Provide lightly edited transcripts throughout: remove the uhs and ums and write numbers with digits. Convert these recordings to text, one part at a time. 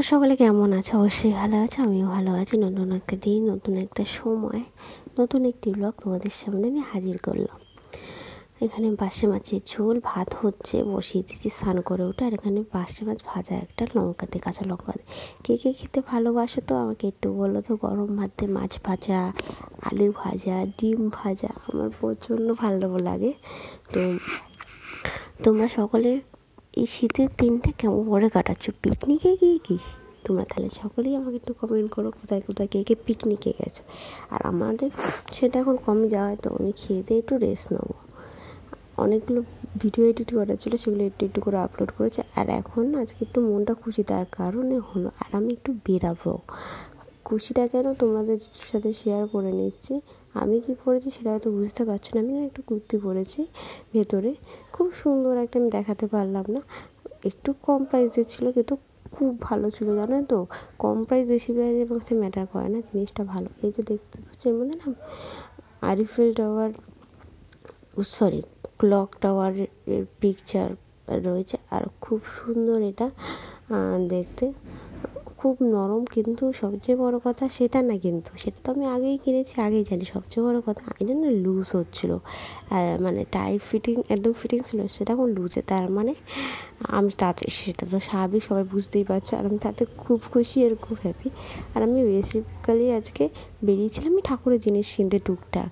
তোমরা সকলে কেমন আছো? অবশ্যই ভালো আছো, আমিও ভালো আছি। নতুন একটা দিন, নতুন একটা সময়, নতুন একটি ব্লগ তোমাদের সামনে আমি হাজির করলাম। এখানে পার্শে মাছের ঝোল ভাত হচ্ছে, বসিয়ে দিয়েছি স্নান করে উঠে। আর এখানে পার্শে মাছ ভাজা, একটা লঙ্কা দিয়ে, কাঁচা লঙ্কা দিয়ে। কে কে খেতে ভালোবাসো তো আমাকে একটু বলো তো। গরম ভাতে মাছ ভাজা, আলু ভাজা, ডিম ভাজা আমার প্রচণ্ড ভালো লাগে। তো তোমরা সকলে এই শীতের দিনটা কেমন করে কাটাচ্ছ? পিকনিকে গিয়ে কি তোমরা? তাহলে সকলেই আমাকে একটু কমেন্ট করো, কোথায় কোথায় কে কে পিকনিকে গেছো। আর আমাদের সেটা এখন কমে যাওয়ায় তো আমি খেয়ে দিয়ে একটু রেস্ট নেবো। অনেকগুলো ভিডিও এডিট করা ছিল, সেগুলো একটু একটু করে আপলোড করেছে। আর এখন আজকে একটু মনটা খুশি, তার কারণে হলো আর আমি একটু বেরাবো। খুশিটা কেন তোমাদের সাথে শেয়ার করে নিচ্ছি। আমি কি পরেছি সেটা হয়তো বুঝতে পারছো না। আমি না একটু কুর্তি পরেছি ভেতরে, খুব সুন্দর একটা, আমি দেখাতে পারলাম না। একটু কম প্রাইসের ছিল, কিন্তু খুব ভালো ছিল, জানো তো। কম প্রাইস বেশি প্রাইসের মধ্যে ম্যাটার করে না, জিনিসটা ভালো। এই যে দেখতে পাচ্ছি এর মধ্যে না আইফেল টাওয়ার, সরি, ক্লক টাওয়ারের পিকচার রয়েছে। আর খুব সুন্দর এটা দেখতে, খুব নরম। কিন্তু সবচেয়ে বড় কথা সেটা না, কিন্তু সেটা তো আমি আগেই কিনেছি, আগেই জানি। সবচেয়ে বড় কথা এটা না লুজ হচ্ছিলো, মানে টাইট ফিটিং, একদম ফিটিং ছিল, সেটা এখন লুজে। তার মানে আমি তাতে, সেটা তো স্বাভাবিক, সবাই বুঝতেই পারছে। আর আমি তাতে খুব খুশি আর খুব হ্যাপি। আর আমি বেসিক্যালি আজকে বেরিয়েছিলাম আমি ঠাকুরের জিনিস কিনতে, টুকটাক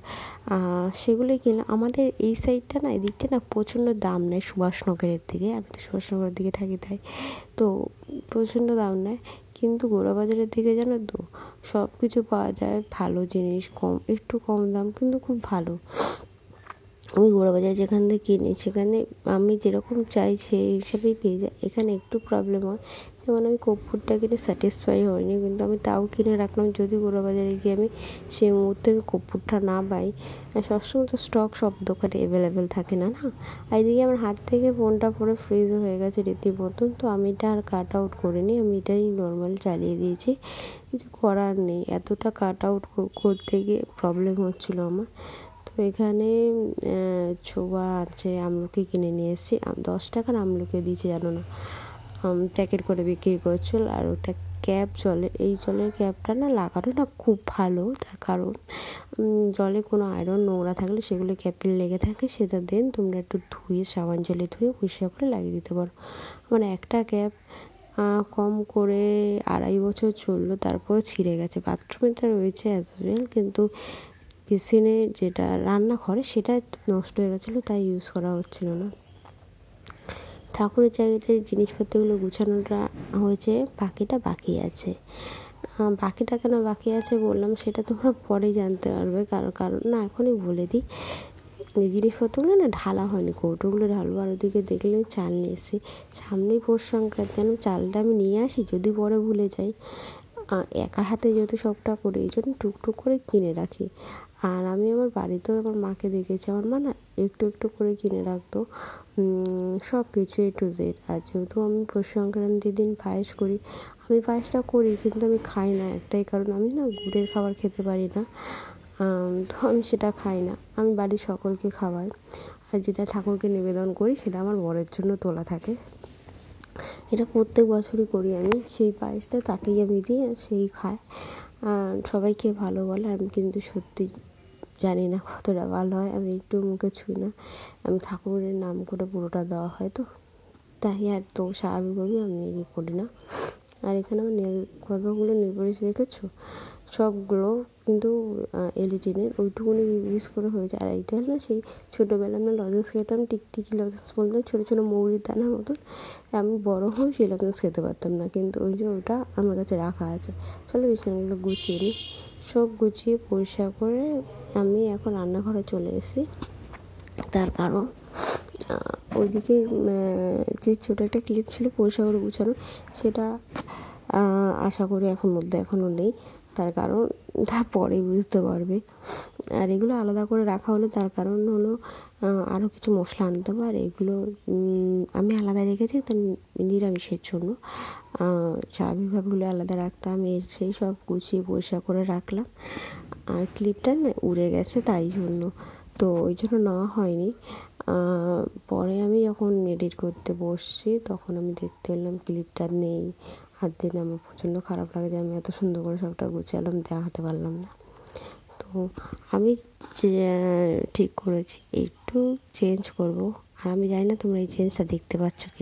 সেগুলোই কিনলাম। আমাদের এই সাইডটা না, এদিকটা না প্রচণ্ড দাম নেয় সুভাষনগরের দিকে। আমি তো সুভাষনগরের দিকে থাকি, তাই তো প্রচণ্ড দাম নেয়। কিন্তু গোড়াবাজারের দিকে জানো তো সব কিছু পাওয়া যায়, ভালো জিনিস, কম, একটু কম দাম, কিন্তু খুব ভালো। আমি গোড়াবাজার যেখান থেকে কিনি সেখানে আমি যেরকম চাই সেই হিসাবেই পেয়ে যাই। এখানে একটু প্রবলেম হয়, যেমন আমি কর্পূরটা কিনে স্যাটিসফাই হয়নি, কিন্তু আমি তাও কিনে রাখলাম। যদি গোড়াবাজারে গিয়ে আমি সেই মুহূর্তে আমি কর্পূরটা না পাই, সবসময় তো স্টক সব দোকানে অ্যাভেলেবেল থাকে না, না। আর এদিকে আমার হাত থেকে ফোনটা পুরো ফ্রিজ হয়ে গেছে রীতিমতন। তো আমি এটা আর কাট আউট করিনি, আমি এটাই নর্মাল চালিয়ে দিয়েছি। কিছু করার নেই, এতটা কাট আউট করতে গিয়ে প্রবলেম হচ্ছিলো আমার। তো এখানে ছোবা আছে, আমলকি কিনে নিয়ে এসেছি। 10 টাকার আমলকি দিয়েছে, জানো না, প্যাকেট করে বিক্রি করছিল। আর ওটা ক্যাপ, জলের, এই জলের ক্যাপটা না লাগানো না খুব ভালো। তার কারণ জলে কোনো আয়রন নোংরা থাকলে সেগুলো ক্যাপে লেগে থাকে, সেটা দেন তোমরা একটু ধুয়ে, সাবান জলে ধুয়ে পরিষ্কার করে লাগিয়ে দিতে পারো। মানে একটা ক্যাপ কম করে 2.5 বছর চললো, তারপর ছিঁড়ে গেছে। বাথরুমেটা রয়েছে অ্যাজ ওয়েল, কিন্তু বেসিনে যেটা রান্নাঘরে সেটা নষ্ট হয়ে গেছিলো, তাই ইউজ করা হচ্ছিলো না। ঠাকুরের জায়গাতে জিনিসপত্রগুলো গুছানোটা হয়েছে, বাকিটা বাকি আছে। বাকিটা কেন বাকি আছে বললাম সেটা তোমরা পরে জানতে পারবে। কারণ না, এখনই বলে দিই, এই জিনিসপত্রগুলো না ঢালা হয়নি, কৌটোগুলো ঢালবো। আর ওদিকে দেখলে আমি চাল নিয়ে এসেছি, সামনেই পৌষ সংক্রান্তি, যেন চালটা আমি নিয়ে আসি, যদি পরে ভুলে যাই। একা হাতে যেহেতু সবটা করি, এই জন্য টুকটুক করে কিনে রাখি। আর আমি আমার বাড়িতেও আমার মাকে দেখেছি, আমার মা না একটু একটু করে কিনে রাখতো সব কিছু A to Z। আর যেহেতু আমি পৌষ সংক্রান্তির দিন পায়েস করি, আমি পায়েসটা করি কিন্তু আমি খাই না, একটাই কারণ আমি না গুড়ের খাবার খেতে পারি না। তো আমি সেটা খাই না, আমি বাড়ির সকলকে খাওয়াই। আর যেটা ঠাকুরকে নিবেদন করি সেটা আমার বরের জন্য তোলা থাকে। এটা প্রত্যেক বছরই করি আমি। সেই পায়েসটা তাকেই আমি দিই, আর সেই খায়। সবাই খেয়ে ভালো বলে। আমি কিন্তু সত্যি জানি না কতটা ভালো হয়, আমি একটু মুখে ছুঁই না। আমি ঠাকুরের নাম করে পুরোটা দেওয়া হয়, তো তাই আর তো স্বাভাবিকভাবেই আমি করি না। আর এখানে আমার কতগুলো নেল পালিশ দেখেছো, সবগুলো কিন্তু এলইডিনের, ওইটুকুনি ইউজ করে হয়েছে। আর এইটা হলো সেই ছোটোবেলা আমরা লজেন্স খেতাম, টিকটিকি লজেন্স বলতাম, ছোটো ছোটো মৌরির দানার মতন। আমি বড়ো হয়ে সেই লজেন্স খেতে পারতাম না, কিন্তু ওই যে ওটা আমার কাছে রাখা আছে। চলো বিছানাগুলো গুছিয়ে নিই। সব গুছিয়ে পরিষ্কার করে আমি এখন রান্নাঘরে চলে এসেছি। তার কারণ ওইদিকে যে ছোটো একটা ক্লিপ ছিল পরিষ্কার করে গুছানো, সেটা আশা করি এখনও নেই। তার কারণ তা পরে বুঝতে পারবে। আর এগুলো আলাদা করে রাখা হলো, তার কারণ হলো আরও কিছু মশলা আনতে হবে। আর এগুলো আমি আলাদা রেখেছি তো নিরামিষের জন্য, স্বাভাবিকভাবেগুলো আলাদা রাখতাম। সেই সব গুছিয়ে পরিষ্কার করে রাখলাম। আর ক্লিপটা না উড়ে গেছে, তাই জন্য, তো ওই জন্য নেওয়া হয়নি। পরে আমি যখন এডিট করতে বসছি, তখন আমি দেখতে পেলাম ক্লিপটা নেই। হাত দিলে আমার প্রচণ্ড খারাপ লাগে যে আমি এত সুন্দর করে সবটা গুছালাম, দেখাতে পারলাম না। তো আমি যে ঠিক করেছি একটু চেঞ্জ করব। আর আমি জানি না তোমরা এই চেঞ্জটা দেখতে পাচ্ছ কি।